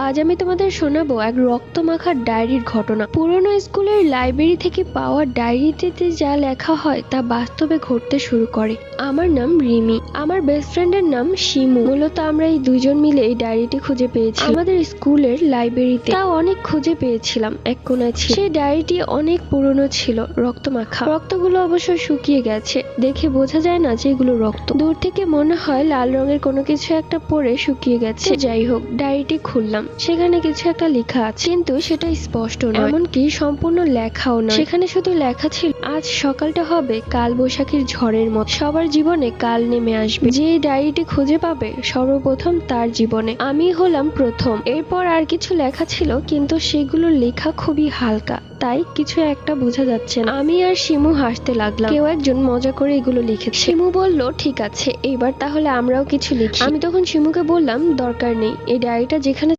আজ আমি তোমাদের শোনাবো এক রক্তমাখা ডায়েরির ঘটনা। পুরনো স্কুলের লাইব্রেরি থেকে পাওয়া ডায়েরিতে যা লেখা হয় তা বাস্তবে ঘটতে শুরু করে। আমার নাম রিমি, আমার বেস্ট ফ্রেন্ডের নাম শিমু। মূলত আমরা এই দুইজন মিলে এই ডায়েরিটি খুঁজে পেয়েছি আমাদের স্কুলের লাইব্রেরিতে। তাও অনেক খুঁজে পেয়েছিলাম, এক কোণায় ছিল। সেই ডায়েরিটি অনেক পুরনো ছিল, রক্তমাখা। রক্তগুলো অবশ্য শুকিয়ে গেছে, দেখে বোঝা যায় না যে এগুলো রক্ত। দূর থেকে মনে হয় লাল রঙের কোনো কিছু একটা পরে শুকিয়ে গেছে। যাই হোক, ডায়েরিটি খুললাম, সেখানে কিছু একটা লেখা আছে, কিন্তু সেটা স্পষ্ট নয়, এমনকি সম্পূর্ণ লেখাও নয়। সেখানে শুধু লেখা ছিল, আজ সকালটা হবে কাল বৈশাখীর ঝড়ের মতো, সবার জীবনে কাল নেমে আসবে। যে ডায়েরিটি খুঁজে পাবে সর্বপ্রথম তার জীবনে আমি হলাম প্রথম। এরপর আর কিছু লেখা ছিল, কিন্তু সেগুলো লেখা খুবই হালকা, তাই কিছু একটা বোঝা যাচ্ছে না। আমি আর শিমু হাসতে লাগলাম, কেউ একজন মজা করে এগুলো লিখেছে। শিমু বলল, ঠিক আছে, এবার তাহলে আমরাও কিছু লিখি। আমি তখন শিমুকে বললাম, দরকার নেই, এই ডায়েরিটা যেখানে